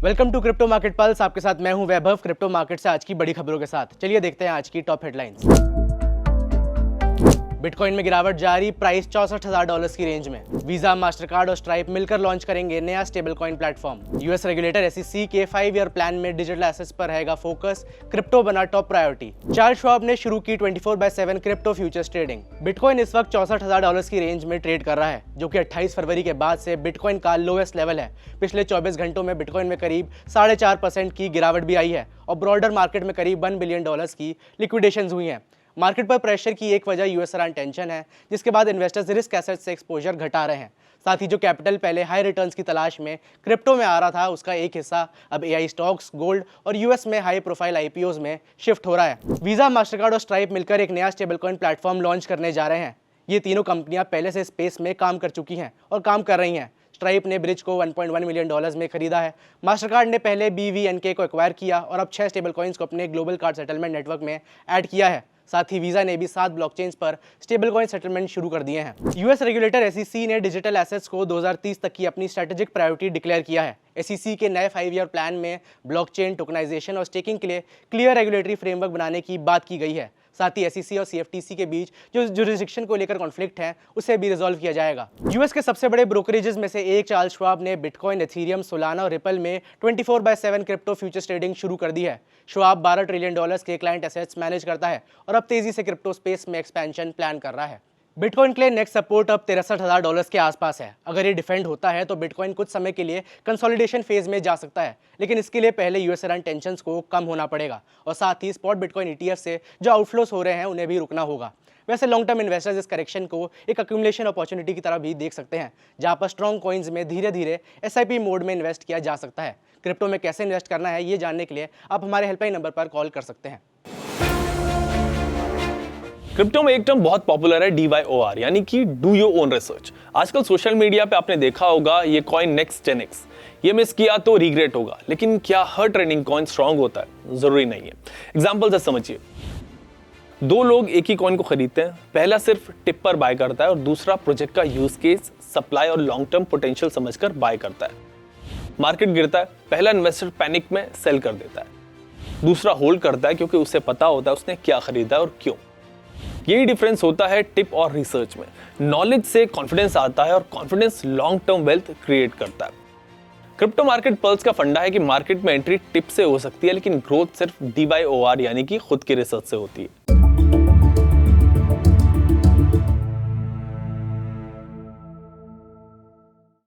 Welcome to crypto market pulse. आपके साथ मैं हूं वैभव, क्रिप्टो मार्केट से आज की बड़ी खबरों के साथ। चलिए देखते हैं आज की टॉप हेडलाइंस। बिटकॉइन में गिरावट जारी, प्राइस $64,000 की रेंज में। वीजा, मास्टरकार्ड और स्ट्राइप मिलकर लॉन्च करेंगे नया stable coin platform. US regulator SEC के 5 ईयर प्लान में डिजिटल एसेट्स पर रहेगा फोकस, क्रिप्टो बना टॉप प्रायोरिटी। चार्ल्स श्वाब ने शुरू की 24/7 क्रिप्टो फ्यूचर्स ट्रेडिंग। बिटकॉइन इस वक्त $64,000 की रेंज में ट्रेड कर रहा है, जो कि 28 फरवरी के बाद से बिटकॉइन का लोएस्ट लेवल है। पिछले 24 घंटों में बिटकॉइन में करीब 4.5% की गिरावट भी आई है और ब्रॉडर मार्केट में करीब $1 बिलियन की लिक्विडेशंस हुई हैं। मार्केट पर प्रेशर की एक वजह यूएस ईरान टेंशन है, जिसके बाद इन्वेस्टर्स रिस्क एसेट से एक्सपोजर घटा रहे हैं। साथ ही जो कैपिटल पहले हाई रिटर्न्स की तलाश में क्रिप्टो में आ रहा था, उसका एक हिस्सा अब AI स्टॉक्स, गोल्ड और यूएस में हाई प्रोफाइल IPOs में शिफ्ट हो रहा है। वीजा, मास्टरकार्ड और स्ट्राइप मिलकर एक नया स्टेबल कॉइन प्लेटफॉर्म लॉन्च करने जा रहे हैं। ये तीनों कंपनियां पहले से स्पेस में काम कर चुकी हैं और काम कर रही हैं। स्ट्राइप ने ब्रिज को $1.1 मिलियन में खरीदा है। मास्टरकार्ड ने पहले BVNK को एक्वायर किया और अब 6 स्टेबल कॉइन्स को अपने ग्लोबल कार्ड सेटलमेंट नेटवर्क में ऐड किया है। साथ ही वीजा ने भी 7 ब्लॉकचेन्स पर स्टेबल कॉइन सेटलमेंट शुरू कर दिए हैं। यूएस रेगुलेटर SEC ने डिजिटल एसेट्स को 2030 तक की अपनी स्ट्रेटेजिक प्रायोरिटी डिक्लेयर किया है। SEC के नए 5 ईयर प्लान में ब्लॉकचेन, टोकनाइजेशन और स्टेकिंग के लिए क्लियर रेगुलेटरी फ्रेमवर्क बनाने की बात की गई है। साथ ही SEC और CFTC के बीच जो जुरिस्डिक्शन को लेकर कॉन्फ्लिक्ट है, उसे भी रिजॉल्व किया जाएगा। यूएस के सबसे बड़े ब्रोकरेजेस में से एक चार्ल्स श्वाब ने बिटकॉइन, एथीरियम, सोलाना और रिपल में 24/7 क्रिप्टो फ्यूचर्स ट्रेडिंग शुरू कर दी है। श्वाब $12 ट्रिलियन के क्लाइंट एसेट्स मैनेज करता है और अब तेजी से क्रिप्टो स्पेस में एक्सपेंशन प्लान कर रहा है। बिटकॉइन के लिए नेक्स्ट सपोर्ट अब $63,000 के आसपास है। अगर ये डिफेंड होता है तो बिटकॉइन कुछ समय के लिए कंसोलिडेशन फेज में जा सकता है, लेकिन इसके लिए पहले यूएस ईरान टेंशंस को कम होना पड़ेगा और साथ ही स्पॉट बिटकॉइन ETF से जो आउटफ्लोस हो रहे हैं उन्हें भी रुकना होगा। वैसे लॉन्ग टर्म इन्वेस्टर्स इस करेक्शन को एक अक्यूमुलेशन अपॉर्चुनिटी की तरह भी देख सकते हैं, जहां पर स्ट्रॉन्ग कॉइन्स में धीरे धीरे SIP मोड में इन्वेस्ट किया जा सकता है। क्रिप्टो में कैसे इन्वेस्ट करना है, ये जानने के लिए आप हमारे हेल्पलाइन नंबर पर कॉल कर सकते हैं। क्रिप्टो में एक टर्म बहुत पॉपुलर है, DYOR, यानी कि डू योर ओन रिसर्च। आजकल सोशल मीडिया पे आपने देखा होगा ये कॉइन नेक्स्ट 10x, ये मिस किया तो रिग्रेट होगा। लेकिन क्या हर ट्रेडिंग कॉइन स्ट्रांग होता है? जरूरी नहीं है। एग्जांपल से समझिए, 2 लोग एक ही कॉइन को खरीदते हैं। पहला सिर्फ टिप पर बाय करता है और दूसरा प्रोजेक्ट का यूज केस, सप्लाई और लॉन्ग टर्म पोटेंशियल समझकर बाय करता है। मार्केट गिरता है, पहला इन्वेस्टर पैनिक में सेल कर देता है, दूसरा होल्ड करता है क्योंकि उसे पता होता है उसने क्या खरीदा और क्यों। यही डिफरेंस होता है टिप और रिसर्च में। नॉलेज से कॉन्फिडेंस आता है और confidence long term wealth create करता है। क्रिप्टो मार्केट पल्स का फंडा है कि मार्केट में एंट्री टिप से हो सकती है, लेकिन ग्रोथ सिर्फ DYOR यानी कि खुद की रिसर्च से होती है।